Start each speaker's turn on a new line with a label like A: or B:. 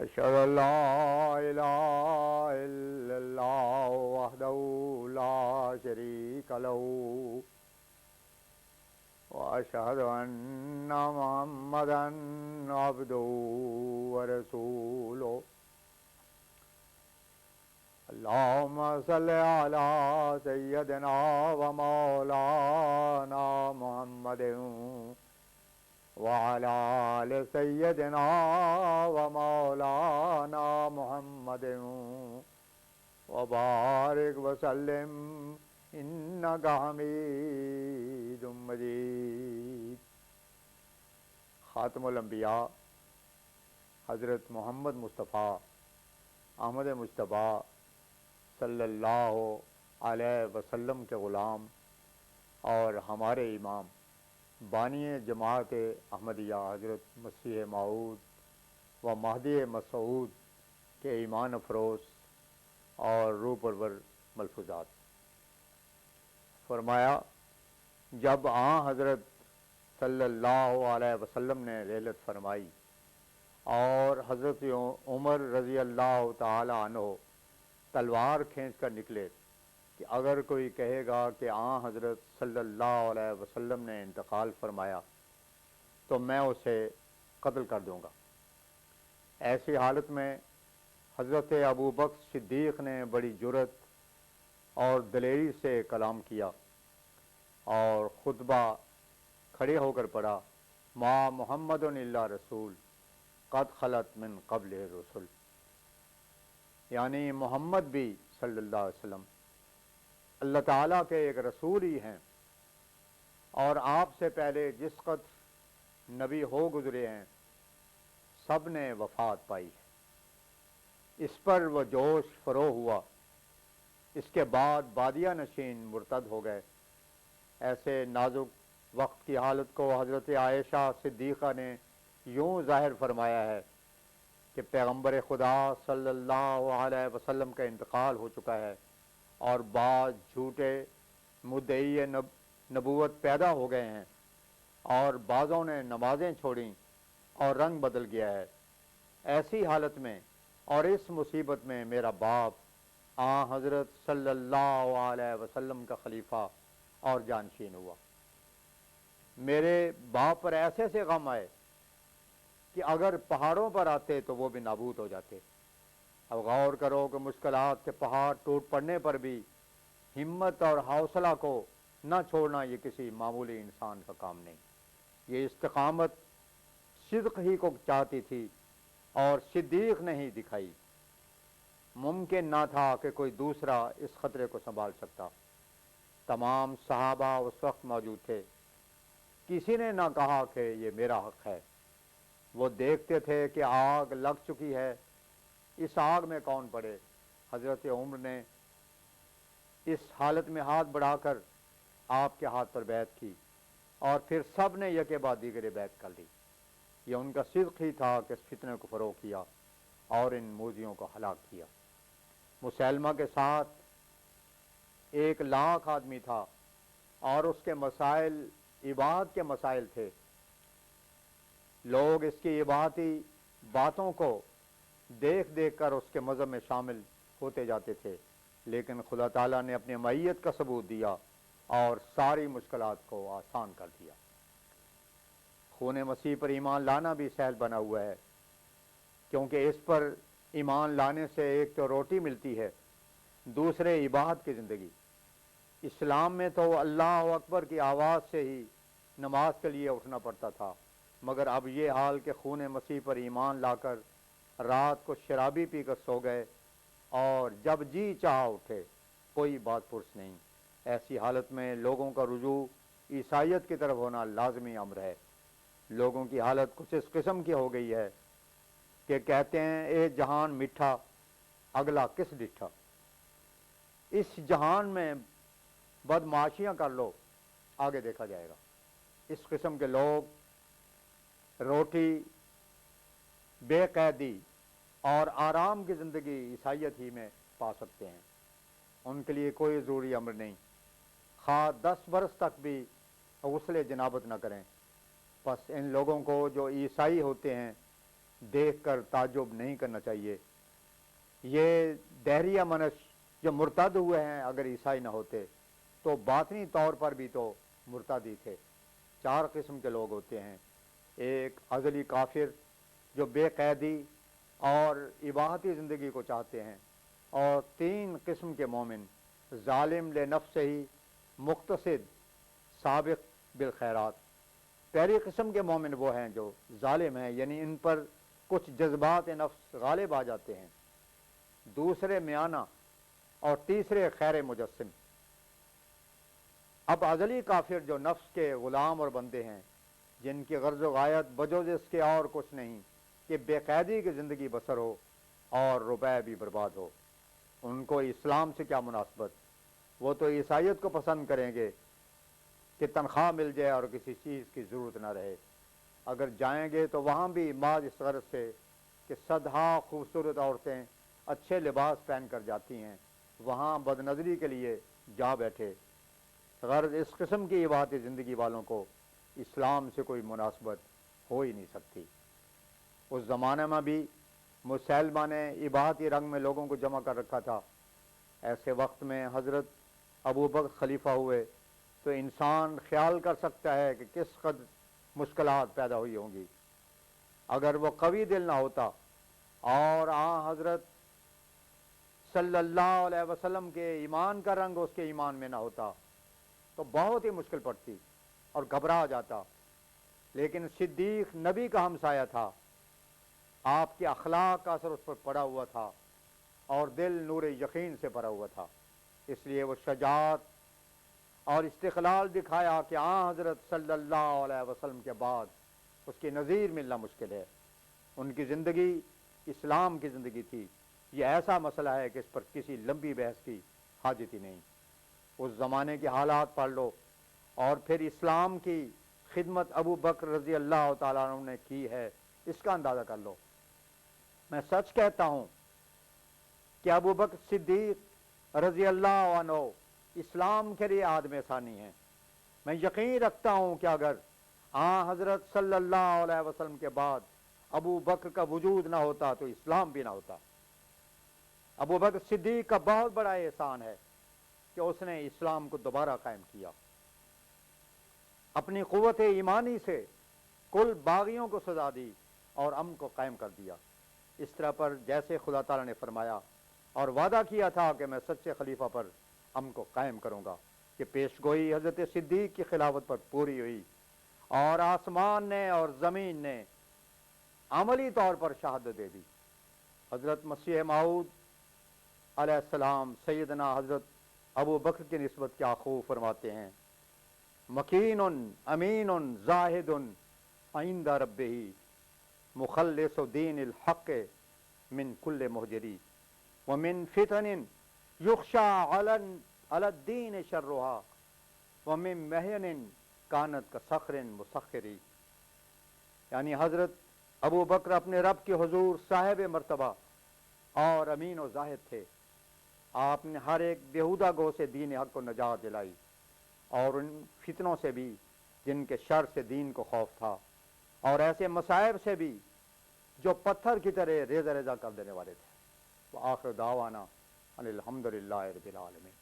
A: أشهد أن لا إله إلا الله وحده لا شريك له وأشهد أن محمدا عبده ورسوله اللهم صل على سيدنا ومولانا محمد وعلى آل سيدنا ومولانا محمد وبارك وسلم إنك حميد مجيد. خاتم الانبیاء حضرت محمد مصطفیٰ احمد مجتبیٰ صلی اللہ علیہ وسلم کے غلام اور ہمارے امام بانی جماعت احمدیہ حضرت مسیح موعود و مہدی مسعود کے ایمان افروز اور روح پرور ملفوظات. فرمایا جب حضرت صلی اللہ علیہ وسلم نے رحلت فرمائی اور حضرت عمر رضی اللہ تعالی عنہ تلوار کھینچ کر نکلے کہ اگر کوئی کہے گا کہ حضرت صلی اللہ علیہ وسلم نے انتقال فرمایا تو میں اسے قتل کر دوں گا. ایسی حالت میں حضرت ابو بکر صدیق نے بڑی جرأت اور دلیری سے کلام کیا اور خطبہ کھڑے ہو کر پڑھا ما محمد الا رسول قد خلت من قبل رسول، یعنی محمد بھی صلی اللہ علیہ وسلم اللہ تعالیٰ کے ایک رسول ہی ہیں اور آپ سے پہلے جس قدر نبی ہو گزرے ہیں سب نے وفات پائی ہے. اس پر وہ جوش فروغ ہوا. اس کے بعد بادیہ نشین مرتد ہو گئے. ایسے نازک وقت کی حالت کو حضرت عائشہ صدیقہ نے یوں ظاہر فرمایا ہے کہ پیغمبر خدا صلی اللہ علیہ وسلم کا انتقال ہو چکا ہے اور بعض جھوٹے مدعی نبوت پیدا ہو گئے ہیں اور بعضوں نے نمازیں چھوڑیں اور رنگ بدل گیا ہے. ایسی حالت میں اور اس مصیبت میں میرا باپ حضرت صلی اللہ علیہ وسلم کا خلیفہ اور جانشین ہوا. میرے باپ پر ایسے سے غم آئے کہ اگر پہاڑوں پر آتے تو وہ بھی نابود ہو جاتے. اب غور کرو کہ مشکلات کے پہاڑ ٹوٹ پڑنے پر بھی ہمت اور حوصلہ کو نہ چھوڑنا یہ کسی معمولی انسان کا کام نہیں. یہ استقامت صدق ہی کو چاہتی تھی اور صدیق نے ہی دکھائی. ممکن نہ تھا کہ کوئی دوسرا اس خطرے کو سنبھال سکتا. تمام صحابہ اس وقت موجود تھے. کسی نے نہ کہا کہ یہ میرا حق ہے. وہ دیکھتے تھے کہ آگ لگ چکی ہے، اس آگ میں کون پڑے. حضرت عمر نے اس حالت میں ہاتھ بڑھا کر آپ کے ہاتھ پر بیعت کی اور پھر سب نے یکے بعد دیگرے بیعت کر لی. یہ ان کا صدق ہی تھا کہ اس فتنے کو فروغ کیا اور ان موذیوں کو ہلاک کیا. مسیلمہ کے ساتھ 1,00,000 آدمی تھا اور اس کے مسائل عبادت کے مسائل تھے. لوگ اس کی عبادتی باتوں کو دیکھ دیکھ کر اس کے مذہب میں شامل ہوتے جاتے تھے، لیکن خدا تعالیٰ نے اپنی معیت کا ثبوت دیا اور ساری مشکلات کو آسان کر دیا. خون مسیح پر ایمان لانا بھی سہل بنا ہوا ہے، کیونکہ اس پر ایمان لانے سے ایک تو روٹی ملتی ہے، دوسرے عبادت کی زندگی. اسلام میں تو اللہ اکبر کی آواز سے ہی نماز کے لیے اٹھنا پڑتا تھا، مگر اب یہ حال کہ خون مسیح پر ایمان لا کر رات کو شرابی پی کر سو گئے اور جب جی چاہا اٹھے، کوئی بات پرس نہیں. ایسی حالت میں لوگوں کا رجوع عیسائیت کی طرف ہونا لازمی امر ہے. لوگوں کی حالت کچھ اس قسم کی ہو گئی ہے کہ کہتے ہیں اے جہان میٹھا اگلا کس ڈٹھا. اس جہان میں بدمعاشیاں کر لو، آگے دیکھا جائے گا. اس قسم کے لوگ روٹی، بے قیدی اور آرام کی زندگی عیسائیت ہی میں پا سکتے ہیں. ان کے لیے کوئی ضروری امر نہیں، خواہ 10 برس تک بھی غسل جنابت نہ کریں. بس ان لوگوں کو جو عیسائی ہوتے ہیں دیکھ کر تعجب نہیں کرنا چاہیے۔ یہ دہریہ منش جو مرتد ہوئے ہیں، اگر عیسائی نہ ہوتے تو باطنی طور پر بھی تو مرتد ہی تھے۔ 4 قسم کے لوگ ہوتے ہیں، ایک ازلی کافر جو بے قیدی اور اباحتی زندگی کو چاہتے ہیں، اور 3 قسم کے مومن، ظالم لنفس ہی، مقتصد، سابق بالخیرات۔ پہلی قسم کے مومن وہ ہیں جو ظالم ہیں، یعنی ان پر کچھ جذبات نفس غالب آ جاتے ہیں، دوسرے میانہ، اور تیسرے خیر مجسم۔ اب ازلی کافر جو نفس کے غلام اور بندے ہیں، جن کی غرض و غایت بجوز اس کے اور کچھ نہیں کہ بے قیدی کی زندگی بسر ہو اور روپے بھی برباد ہو، ان کو اسلام سے کیا مناسبت؟ وہ تو عیسائیت کو پسند کریں گے کہ تنخواہ مل جائے اور کسی چیز کی ضرورت نہ رہے۔ اگر جائیں گے تو وہاں بھی محض اس غرض سے کہ صدہا خوبصورت عورتیں اچھے لباس پہن کر جاتی ہیں، وہاں بد نظری کے لیے جا بیٹھے۔ غرض اس قسم کی عبادت زندگی والوں کو اسلام سے کوئی مناسبت ہو ہی نہیں سکتی۔ اس زمانے میں بھی مسلمہ نے عبادتی رنگ میں لوگوں کو جمع کر رکھا تھا۔ ایسے وقت میں حضرت ابو بکر خلیفہ ہوئے تو انسان خیال کر سکتا ہے کہ کس قدر مشکلات پیدا ہوئی ہوں گی۔ اگر وہ قوی دل نہ ہوتا اور حضرت صلی اللہ علیہ وسلم کے ایمان کا رنگ اس کے ایمان میں نہ ہوتا تو بہت ہی مشکل پڑتی اور گھبرا جاتا۔ لیکن صدیق نبی کا ہمسایہ تھا، آپ کے اخلاق کا اثر اس پر پڑا ہوا تھا اور دل نور یقین سے بھرا ہوا تھا، اس لیے وہ شجاعت اور استقلال دکھایا کہ حضرت صلی اللہ علیہ وسلم کے بعد اس کی نظیر ملنا مشکل ہے۔ ان کی زندگی اسلام کی زندگی تھی۔ یہ ایسا مسئلہ ہے کہ اس پر کسی لمبی بحث کی حاجت ہی نہیں۔ اس زمانے کے حالات پڑھ لو اور پھر اسلام کی خدمت ابو بکر رضی اللہ تعالیٰ عنہ نے کی ہے، اس کا اندازہ کر لو۔ میں سچ کہتا ہوں کہ ابو بکر صدیق رضی اللہ عنہ اسلام کے لیے آدم ثانی ہیں۔ میں یقین رکھتا ہوں کہ اگر حضرت صلی اللہ علیہ وسلم کے بعد ابو بکر کا وجود نہ ہوتا تو اسلام بھی نہ ہوتا۔ ابو بکر صدیق کا بہت بڑا احسان ہے کہ اس نے اسلام کو دوبارہ قائم کیا، اپنی قوت ایمانی سے کل باغیوں کو سزا دی اور امن کو قائم کر دیا، اس طرح پر جیسے خدا تعالیٰ نے فرمایا اور وعدہ کیا تھا کہ میں سچے خلیفہ پر امن کو قائم کروں گا۔ کہ پیش گوئی حضرت صدیق کی خلافت پر پوری ہوئی اور آسمان نے اور زمین نے عملی طور پر شہادت دے دی۔ حضرت مسیح موعود علیہ السلام سیدنا حضرت ابو بکر کی نسبت کیا خوب فرماتے ہیں، مکین امین زاہد عند ربہ مخلص دین الحق من کل مہجری ومن فتن یخشى علی الدین شرها ومن محن کانت کصخر مسخری۔ یعنی حضرت ابو بکر اپنے رب کے حضور صاحب مرتبہ اور امین و زاہد تھے۔ آپ نے ہر ایک بیہودہ گو سے دین حق کو نجات دلائی اور ان فتنوں سے بھی جن کے شر سے دین کو خوف تھا، اور ایسے مصائب سے بھی جو پتھر کی طرح ریزہ ریزہ کر دینے والے تھے۔ وآخر دعوانا ان الحمدللہ رب العالمین۔